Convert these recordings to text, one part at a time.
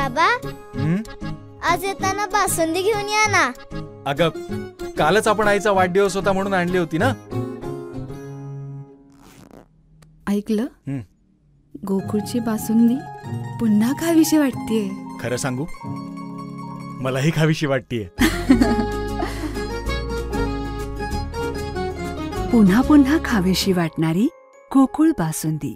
बाबा आज येताना बासुंदी घेऊन या ना। अगं कालच आपण आईचा वाढदिवस होता म्हणून आणली होती ना। ऐकलं, गोकुळची बासुंदी पुन्हा खावीशी वाटतेय। खरं सांगू, मलाही खावीशी वाटतेय। पुन्हा पुन्हा खावीशी वाटणारी गोकुळ बासुंदी।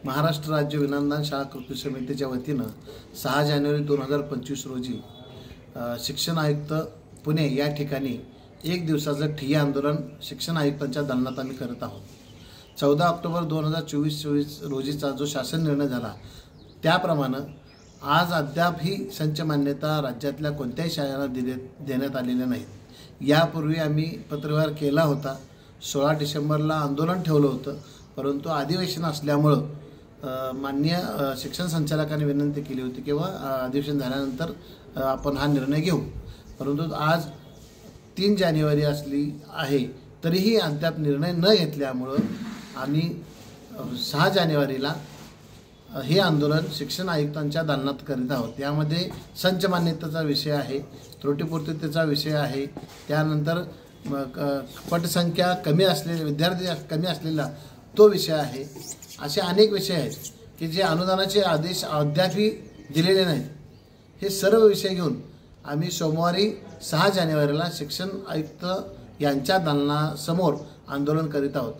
महाराष्ट्र राज्य विनंदन शाळा कृती समितीच्या वतीनं 6 जानेवारी 2025 रोजी शिक्षण आयुक्त पुणे या ठिकाणी एक दिवसाचं ठिय्या आंदोलन शिक्षण आयुक्तांच्या दालनात आम्ही करत आहोत। 14 ऑक्टोबर 2024 रोजीचा जो शासन निर्णय झाला त्याप्रमाणे आज अद्यापही संच मान्यता राज्यातल्या कोणत्याही शाळांना देण्यात आलेल्या नाहीत। यापूर्वी आम्ही पत्रव्यवहार केला होता। 16 डिसेंबरला आंदोलन ठेवलं होतं, परंतु अधिवेशन असल्यामुळं माननीय शिक्षण संचालकांनी विनंती केली होती की अधिवेशन झाल्यानंतर आपण हा निर्णय घेऊ, परंतु आज 3 जानेवारी असली आहे तरीही अद्याप निर्णय न घेतल्यामुळं आम्ही 6 जानेवारीला हे आंदोलन शिक्षण आयुक्तांच्या दालनात करीत आहोत। यामध्ये संच मान्यतेचा विषय आहे, त्रुटीपूर्ततेचा विषय आहे, त्यानंतर पटसंख्या कमी असलेले विद्यार्थी कमी असलेला तो विषय आहे। असे अनेक विषय आहेत की जे अनुदानाचे आदेश अद्यापही दिलेले नाहीत। हे सर्व विषय घेऊन आम्ही सोमवारी 6 जानेवारीला शिक्षण आयुक्त यांच्या दालनासमोर आंदोलन करीत आहोत।